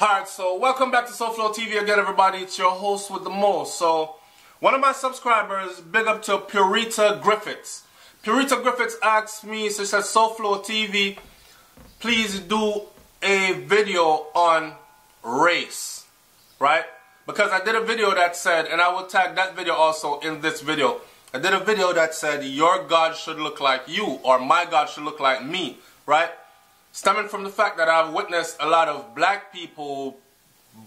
Alright, so welcome back to SouFLoTV again, everybody. It's your host with the most. So, one of my subscribers, big up to Purita Griffiths. Purita Griffiths asked me, so she says, SouFLoTV, please do a video on race, right? Because I did a video that said, and I will tag that video also in this video. I did a video that said, your God should look like you, or my God should look like me, right? Stemming from the fact that I've witnessed a lot of black people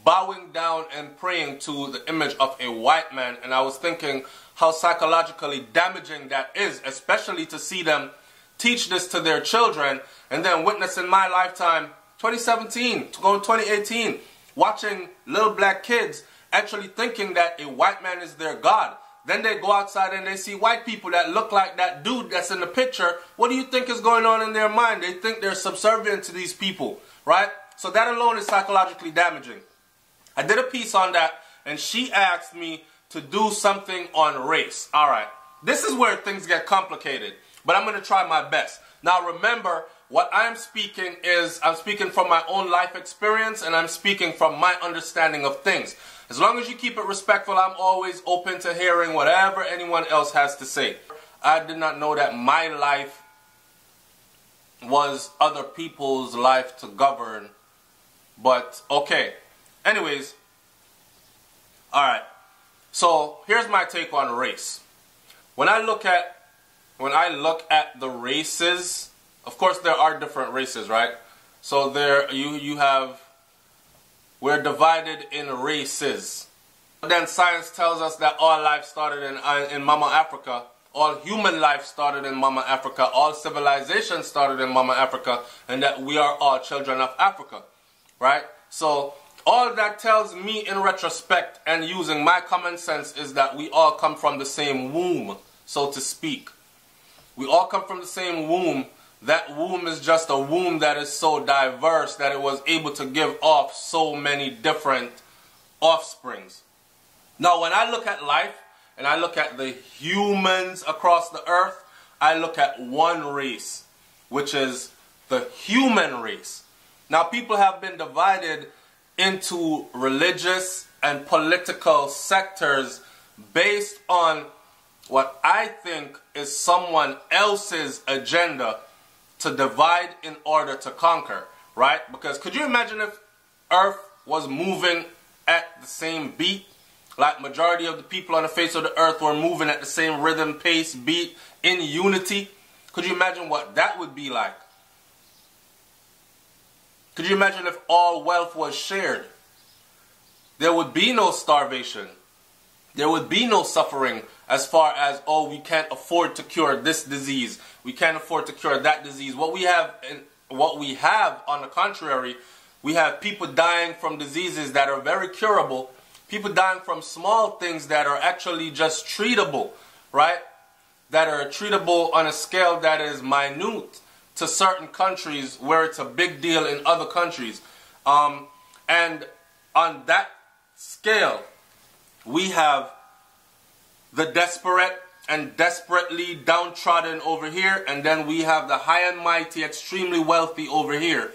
bowing down and praying to the image of a white man. And I was thinking how psychologically damaging that is, especially to see them teach this to their children. And then witness in my lifetime, 2017 to go to 2018, watching little black kids actually thinking that a white man is their God. Then they go outside and they see white people that look like that dude that's in the picture. What do you think is going on in their mind? They think they're subservient to these people, right? So that alone is psychologically damaging. I did a piece on that, and she asked me to do something on race. All right, this is where things get complicated, but I'm going to try my best. Now remember, what I'm speaking is, I'm speaking from my own life experience, and I'm speaking from my understanding of things. As long as you keep it respectful, I'm always open to hearing whatever anyone else has to say. I did not know that my life was other people's life to govern, but okay. Anyways, alright, so here's my take on race. When I look at the races, of course there are different races, right? So there you have, we're divided in races. Then science tells us that all life started in Mama Africa. All human life started in Mama Africa. All civilization started in Mama Africa. And that we are all children of Africa. Right? So all that tells me in retrospect and using my common sense is that we all come from the same womb, so to speak. We all come from the same womb. That womb is just a womb that is so diverse that it was able to give off so many different offsprings. Now, when I look at life and I look at the humans across the earth, I look at one race, which is the human race. Now, people have been divided into religious and political sectors based on what I think is someone else's agenda to divide in order to conquer, right? Because could you imagine if Earth was moving at the same beat? Like majority of the people on the face of the earth were moving at the same rhythm, pace, beat, in unity. Could you imagine what that would be like? Could you imagine if all wealth was shared? There would be no starvation. There would be no suffering as far as, oh, we can't afford to cure this disease. We can't afford to cure that disease. What we have, on the contrary, we have people dying from diseases that are very curable. People dying from small things that are actually just treatable, right? That are treatable on a scale that is minute to certain countries where it's a big deal in other countries. And on that scale, we have the desperate and desperately downtrodden over here, and then we have the high and mighty, extremely wealthy over here.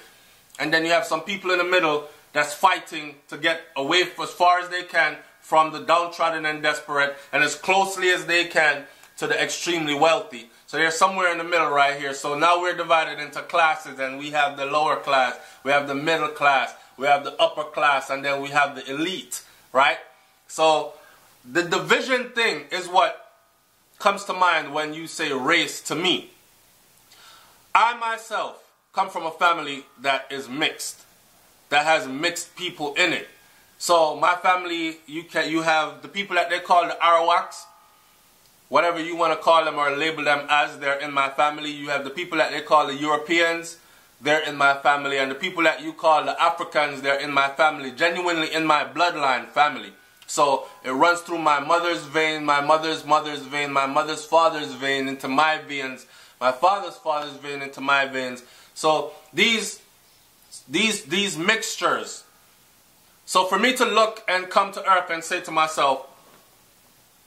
And then you have some people in the middle that's fighting to get away as far as they can from the downtrodden and desperate, and as closely as they can to the extremely wealthy. So they're somewhere in the middle right here. So now we're divided into classes, and we have the lower class, we have the middle class, we have the upper class, and then we have the elite, right? So the division thing is what comes to mind when you say race to me. I myself come from a family that is mixed, that has mixed people in it. So my family, you have the people that they call the Arawaks, whatever you want to call them or label them as, they're in my family. You have the people that they call the Europeans, they're in my family. And the people that you call the Africans, they're in my family, genuinely in my bloodline family. So it runs through my mother's vein, my mother's mother's vein, my mother's father's vein into my veins, my father's father's vein into my veins. So these mixtures. So for me to look and come to earth and say to myself,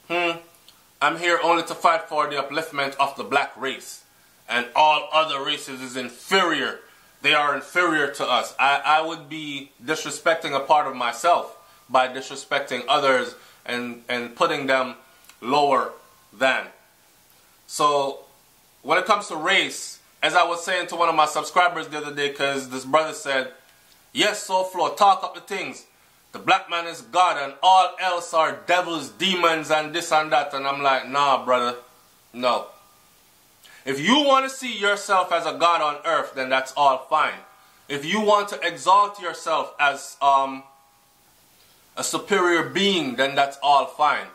I'm here only to fight for the upliftment of the black race, and all other races is inferior they are inferior to us. I would be disrespecting a part of myself by disrespecting others and putting them lower than. So when it comes to race, as I was saying to one of my subscribers the other day, because this brother said, yes, SouFlo, talk up the things. The black man is God and all else are devils, demons, and this and that. And I'm like, nah, brother, no. If you want to see yourself as a God on earth, then that's all fine. If you want to exalt yourself as a superior being, then that's all fine.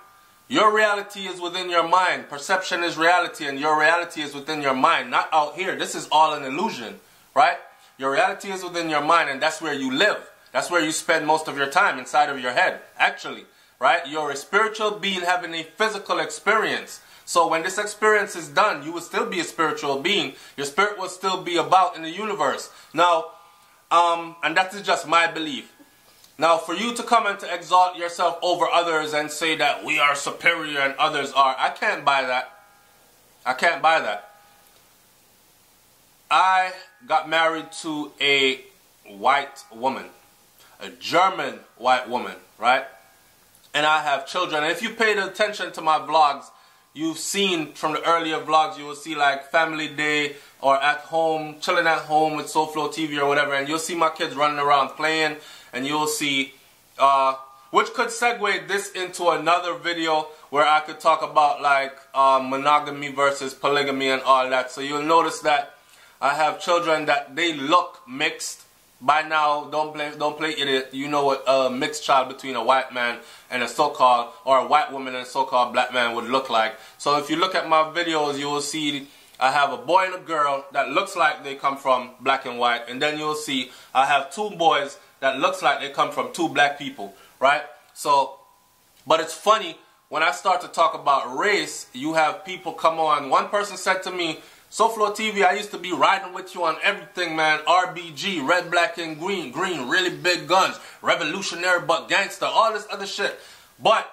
Your reality is within your mind. Perception is reality, and your reality is within your mind, not out here. This is all an illusion, right? Your reality is within your mind, and that's where you live. That's where you spend most of your time, inside of your head, actually, right? You're a spiritual being having a physical experience. So when this experience is done, you will still be a spiritual being. Your spirit will still be about in the universe. Now, and that is just my belief. Now, for you to come and to exalt yourself over others and say that we are superior and others are, I can't buy that. I can't buy that. I got married to a white woman, a German white woman, right? And I have children. And if you paid attention to my vlogs, you've seen from the earlier vlogs, you will see like family day or at home, chilling at home with SouFLoTV or whatever, and you'll see my kids running around playing, and you'll see, which could segue this into another video where I could talk about like monogamy versus polygamy and all that. So you'll notice that I have children that they look mixed. By now, don't play idiot. You know what a mixed child between a white man and a so-called, or a white woman and a so-called black man would look like. So if you look at my videos, you will see I have a boy and a girl that looks like they come from black and white. And then you'll see I have two boys that looks like they come from two black people, right? So, but it's funny, when I start to talk about race, you have people come on. One person said to me, SouFLoTV, I used to be riding with you on everything, man. RBG, red, black, and green. Green, really big guns. Revolutionary but gangster. All this other shit. But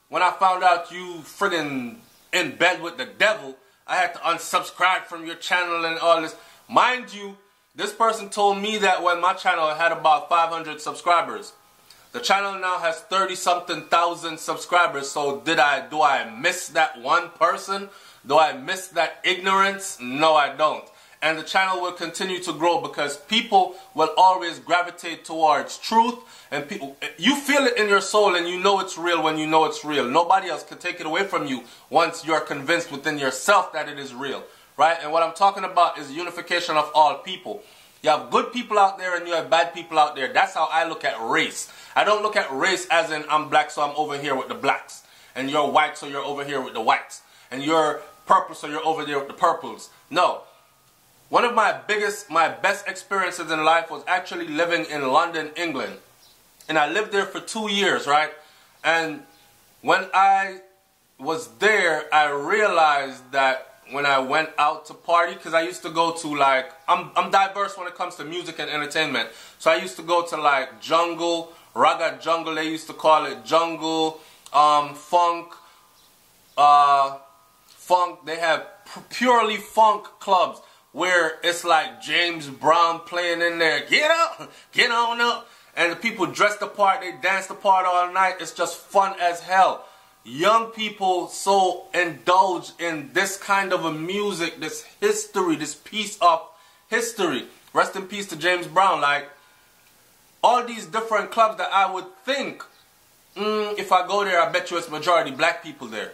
when I found out you friggin' in bed with the devil, I had to unsubscribe from your channel and all this. Mind you, this person told me that when my channel had about 500 subscribers. The channel now has 30-something thousand subscribers. So do I miss that one person? Do I miss that ignorance? No, I don't. And the channel will continue to grow because people will always gravitate towards truth. And people, you feel it in your soul and you know it's real when you know it's real. Nobody else can take it away from you once you're convinced within yourself that it is real. Right? And what I'm talking about is unification of all people. You have good people out there and you have bad people out there. That's how I look at race. I don't look at race as in I'm black so I'm over here with the blacks. And you're white so you're over here with the whites. And you're purple so you're over there with the purples. No. One of my best experiences in life was actually living in London, England. And I lived there for 2 years, right? And when I was there, I realized that when I went out to party, because I used to go to like, I'm diverse when it comes to music and entertainment. So I used to go to like jungle, raga jungle, they used to call it jungle, funk, they have purely funk clubs where it's like James Brown playing in there. Get up, get on up. And the people dress the part, they dance the part all night. It's just fun as hell. Young people so indulge in this kind of a music, this history, this piece of history. Rest in peace to James Brown. Like, all these different clubs that I would think, if I go there, I bet you it's majority black people there.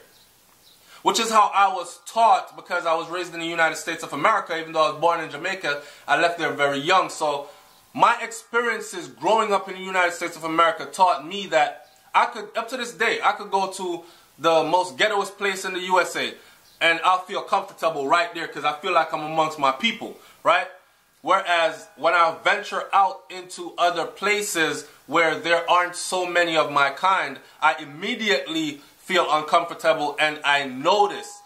Which is how I was taught because I was raised in the United States of America. Even though I was born in Jamaica, I left there very young. So my experiences growing up in the United States of America taught me that I could, up to this day, I could go to the most ghettoest place in the USA and I'll feel comfortable right there because I feel like I'm amongst my people, right? Whereas when I venture out into other places where there aren't so many of my kind, I immediately feel uncomfortable and I notice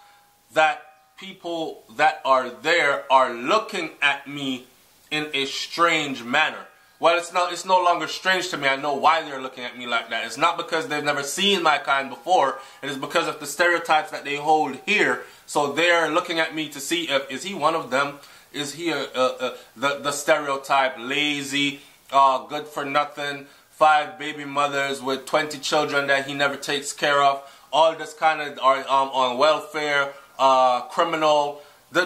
that people that are there are looking at me in a strange manner. Well, it's no longer strange to me. I know why they're looking at me like that. It's not because they've never seen my kind before. It is because of the stereotypes that they hold here. So they're looking at me to see if, is he one of them? Is he the stereotype, lazy, good for nothing, 5 baby mothers with 20 children that he never takes care of, all this kind of are on welfare, criminal,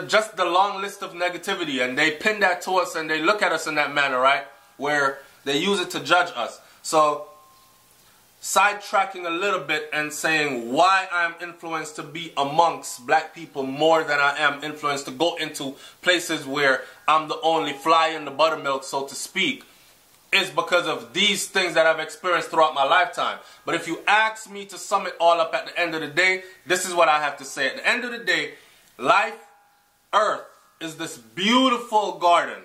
just the long list of negativity, and they pin that to us and they look at us in that manner, right? Where they use it to judge us. So, sidetracking a little bit and saying why I'm influenced to be amongst black people more than I am influenced to go into places where I'm the only fly in the buttermilk, so to speak, is because of these things that I've experienced throughout my lifetime. But if you ask me to sum it all up at the end of the day, this is what I have to say. At the end of the day, life, Earth, is this beautiful garden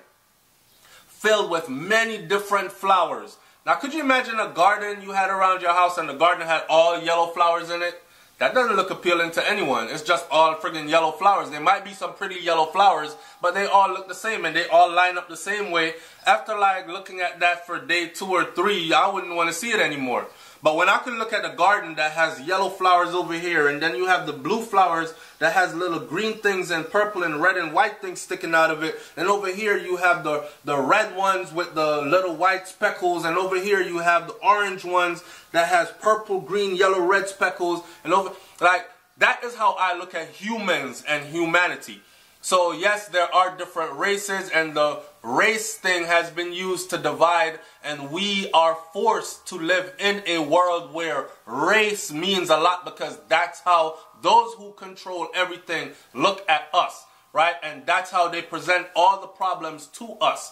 filled with many different flowers. Now, could you imagine a garden you had around your house and the garden had all yellow flowers in it? That doesn't look appealing to anyone. It's just all friggin' yellow flowers. There might be some pretty yellow flowers, but they all look the same and they all line up the same way. After like looking at that for day 2 or 3, I wouldn't want to see it anymore. But when I can look at a garden that has yellow flowers over here, and then you have the blue flowers that has little green things and purple and red and white things sticking out of it, and over here you have the red ones with the little white speckles, and over here you have the orange ones that has purple, green, yellow, red speckles, and over, like, that is how I look at humans and humanity. So yes, there are different races, and the race thing has been used to divide, and we are forced to live in a world where race means a lot, because that's how those who control everything look at us, right? And that's how they present all the problems to us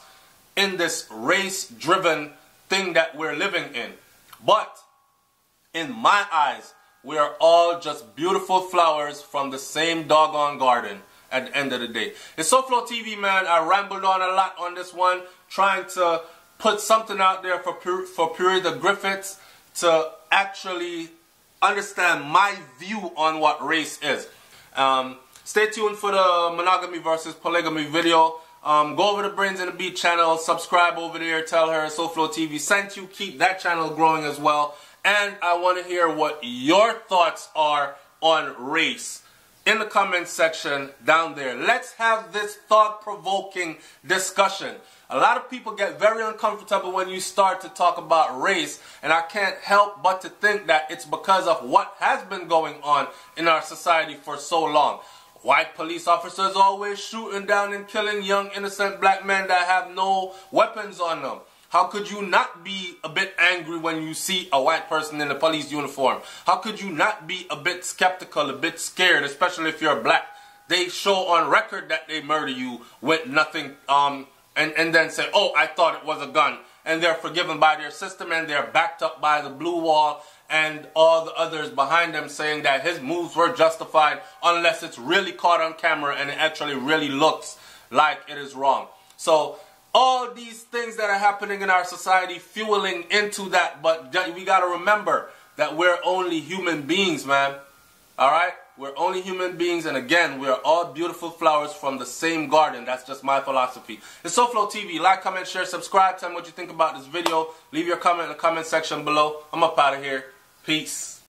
in this race-driven thing that we're living in. But in my eyes, we are all just beautiful flowers from the same doggone garden. At the end of the day, it's SouFLoTV, man. I rambled on a lot on this one, trying to put something out there for Puri the Griffiths to actually understand my view on what race is. Stay tuned for the monogamy versus polygamy video. Go over to Brains and the Beat channel, subscribe over there, tell her SouFLoTV sent you, keep that channel growing as well. And I want to hear what your thoughts are on race in the comment section down there. Let's have this thought-provoking discussion. A lot of people get very uncomfortable when you start to talk about race, and I can't help but to think that it's because of what has been going on in our society for so long. White police officers always shooting down and killing young innocent black men that have no weapons on them. How could you not be a bit angry when you see a white person in a police uniform? How could you not be a bit skeptical, a bit scared, especially if you're black? They show on record that they murder you with nothing, and then say, oh, I thought it was a gun. And they're forgiven by their system, and they're backed up by the blue wall and all the others behind them saying that his moves were justified, unless it's really caught on camera and it actually really looks like it is wrong. So all these things that are happening in our society fueling into that, but we got to remember that we're only human beings, man. Alright? We're only human beings, and again, we are all beautiful flowers from the same garden. That's just my philosophy. It's SouFLoTV. Like, comment, share, subscribe. Tell me what you think about this video. Leave your comment in the comment section below. I'm up out of here. Peace.